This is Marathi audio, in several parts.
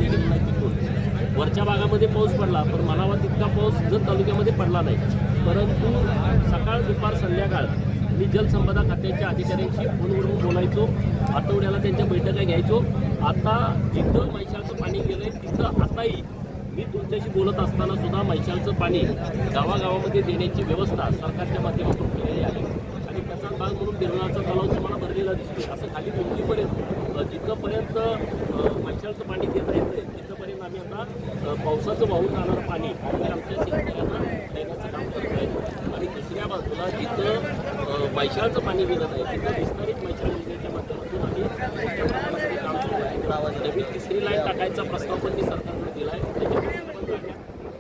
पाणी गेलं नाही तिथून. वरच्या भागामध्ये पाऊस पडला, पण म्हणावा तितका पाऊस जत तालुक्यामध्ये पडला नाही. परंतु सकाळ दुपार संध्याकाळ मी जलसंपदा खात्याच्या अधिकाऱ्यांशी फोनवरून बोलायचो, आठवड्याला त्यांच्या बैठका घ्यायचो. आता जिथं मैशाळचं पाणी गेलं आहे तिथं आताही मी तुमच्याशी बोलत असताना सुद्धा मैशाळचं पाणी गावागावामध्ये देण्याची व्यवस्था सरकारच्या माध्यमातून केलेली आहे. आणि त्याचा भाग म्हणून बिरणाचा तलाव तुम्हाला भरलेला दिसतोय. असं खाली मुंबईपर्यंत जिथपर्यंत मैशाळचं पाणी देता येतं आहे तिथंपर्यंत आम्ही आता पावसाचं वाहून जाणारं पाणी आम्ही आमच्या शेतकऱ्यांना देण्याचं काम करतो आहे. आणि दुसऱ्या बाजूला जिथं मैशाळचं पाणी गेलं नाही तिथं विस्तारित मैशाळ योजनेच्या माध्यमातून आम्ही मोठ्या प्रमाणामध्ये काम सुरू आहे. नवीन तिसरी लाईन टाकायचा प्रस्ताव पण मी सरकारकडे दिला आहे. त्याच्यामध्ये पण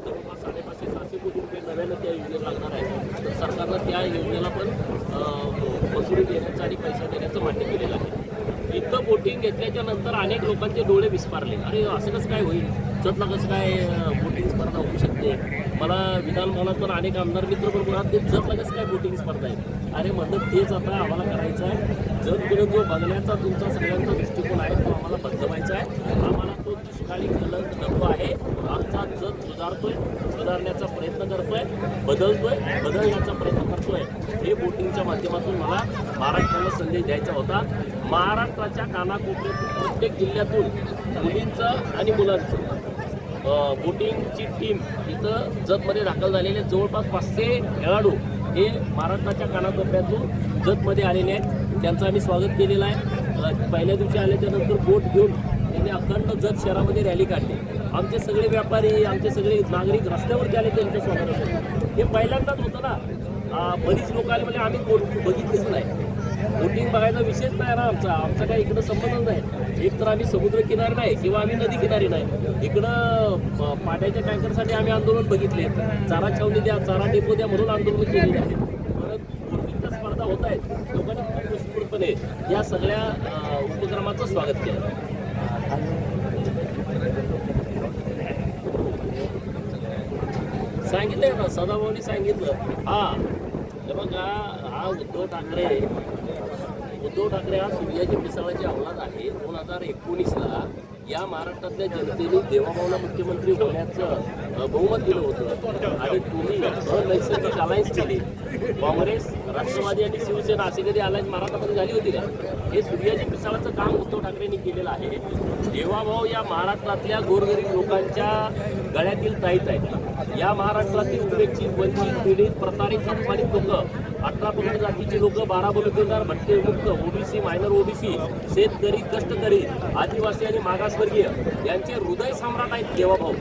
जवळपास 550-600 कोटी रुपये नव्यानं त्या योजनेला लागणार आहे. तर सरकारनं त्या योजनेला पण मंजुरी देण्याचं आणि पैसा देण्याचं मान्य केलेलं आहे. इथं बोटिंग घेतल्याच्या नंतर अनेक लोकांचे डोळे विस्फारले. अरे असं कसं काय होईल, जतला कसं काय बोटिंग स्पर्धा होऊ शकते. मला विधानभवनात पण अनेक आमदार मित्र पण बोलतात ते जतला कसं काय बोटिंग स्पर्धा आहे. अरे म्हणलं तेच आता आम्हाला करायचं आहे. जतकडे जो बघण्याचा तुमचा सगळ्यांचा दृष्टिकोन आहे तो आम्हाला बदलवायचा आहे. आम्हाला तो दुष्काळी कलंक नको आहे. आमचा जत सुधारण्याचा प्रयत्न करतोय, बदलण्याचा प्रयत्न करतोय. हे बोटिंगच्या माध्यमातून मला महाराष्ट्राला संदेश द्यायचा होता. महाराष्ट्राच्या कानाकोपऱ्यातून प्रत्येक जिल्ह्यातून मुलींचं आणि मुलांचं बोटिंगची टीम इथं जतमध्ये दाखल झालेले जवळपास 500 खेळाडू हे महाराष्ट्राच्या कानाकोपऱ्यातून जतमध्ये आलेले आहेत. त्यांचं आम्ही स्वागत केलेलं आहे. पहिल्या दिवशी आल्याच्या नंतर बोट घेऊन त्यांनी अखंड जत शहरामध्ये रॅली काढली. आमचे सगळे व्यापारी, आमचे सगळे नागरिक रस्त्यावरती आले त्यांचं स्वागत असेल. हे पहिल्यांदाच होतं ना. बरीच लोक आले म्हणजे आम्ही बोट बघितलीच नाही. बोटिंग बघायचा विषयच नाही ना आमचा काही इकडं संबंधच नाही. एक तर आम्ही समुद्रकिनारी नाही किंवा आम्ही नदी किनारी नाही. इकडं पाण्याच्या टँकरसाठी आम्ही आंदोलन बघितले. चारा छावणी द्या, चारा डेपो द्या म्हणून आंदोलन केलेली आहे. परत बोटिंगच्या स्पर्धा होत आहेत. लोकांनी खूप उत्स्फूर्तपणे या सगळ्या उपक्रमाचं स्वागत केलं. सांगितलंय ना, सदाभाऊनी सांगितलं. हे बघा, हा उद्धव ठाकरे हा सूर्याजी पिसाळाची अवलाद आहे. 2019ला या महाराष्ट्रातल्या जनतेने देवाभाऊला मुख्यमंत्री होण्याचं बहुमत दिलं होतं. आणि तुम्ही नैसर्गिक अलायन्स केली. काँग्रेस, राष्ट्रवादी आणि शिवसेना असे कधी अलायन्स महाराष्ट्रामध्ये झाली होती का? हे सूर्याजी पिसाळाचं काम उद्धव ठाकरेंनी केलेलं आहे. देवाभाऊ या महाराष्ट्रातल्या गोरगरीब लोकांच्या गळ्यातील ताईत आहेत. या महाराष्ट्रातील उपेक्षित, वंचित, पीडित, प्रतारित, अपमानित लोक, 18 पगड जातीची लोक, 12 बलुतेदार, भटकेमुक्त, ओबीसी, मायनर ओबीसी, शेतकरी, कष्टकरी, आदिवासी आणि मागासवर्गीय यांचे हृदय सम्राट आहेत देवाभाऊ.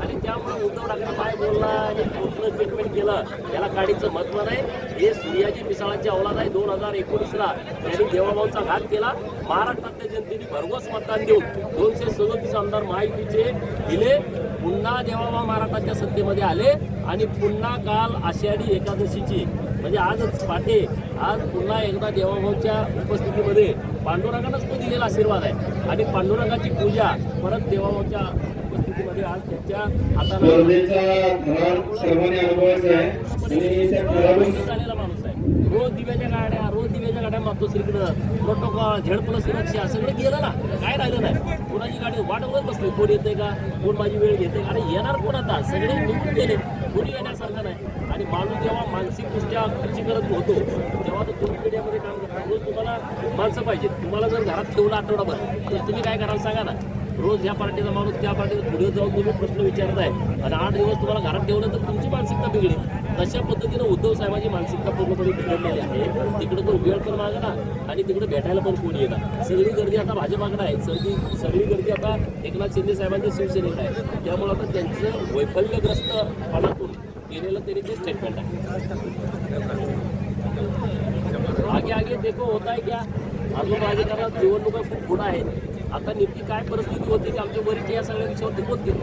आणि त्यामुळे उद्धव ठाकरे काय बोलला आणि कुठलं स्टेटमेंट केलं त्याला काडीचं महत्त्व नाही. हे सूर्याजी पिसाळाची अवलाद आहे. 2019ला त्यांनी देवाभाऊचा घात केला. महाराष्ट्रातल्या जनतेने भरघोस मतदान देऊन 237 आमदार महायुतीचे दिले. पुन्हा देवाभाऊ महाराष्ट्राच्या सत्तेमध्ये आले आणि पुन्हा काल आषाढी एकादशीची म्हणजे आजच पाठे आज पुन्हा एकदा देवाभाऊच्या उपस्थितीमध्ये पांडुरंगानंच तो दिलेला आशीर्वाद आहे. आणि पांडुरंगाची पूजा परत देवाभाऊच्या उपस्थितीमध्ये आज त्यांच्या हाताला झालेला माणूस आहे. रोज दिव्याच्या गाड्या मागतो श्रीकडं. प्रोटोकॉल, झेड+ सुरक्षा सगळं गेलं ना, काय राहिलं नाही. कोणाची गाडी वाट बघत बसली, कोण येते का, कोण माझी वेळ घेते. आणि येणार कोण आता, सगळे निघून गेले, कोणी येण्यासारखं नाही. आणि माणूस जेव्हा मानसिकदृष्ट्या खच्चीकरण होतो तेव्हा तो दोन पिढ्यामध्ये काम करतो. रोज तुम्हाला माणसं पाहिजे. तुम्हाला जर घरात ठेवलं आठवडाभर तर तुम्ही काय कराल सांगा ना. रोज ह्या पार्टीचा माणूस त्या पार्टीचा पुढे जाऊन तुम्ही प्रश्न विचारताय आणि 8 दिवस तुम्हाला घरात ठेवलं तर तुमची मानसिकता बिघडेल. तशा पद्धतीनं उद्धव साहेबांची मानसिकता पूर्णपणे बिघडलेली आहे. तिकडे तो वेळ पण मागणार आणि तिकडे भेटायला पण कोणी येणार. सगळी गर्दी आता भाजपाकडे आहे. सगळी गर्दी आता एकनाथ शिंदे साहेबांच्या शिवसेनेकडे आहे. त्यामुळे आता त्यांचं वैफल्यग्रस्तपणातून केलेलं तरी ते स्टेटमेंट आहे. आगे देखो होता है क्या. अजून राजकारणात निवडणुका खूप पुढं आहेत. आता नेमकी काय परिस्थिती होती की आमच्या वरिष्ठ या सगळ्या विषयावरती बोलतील.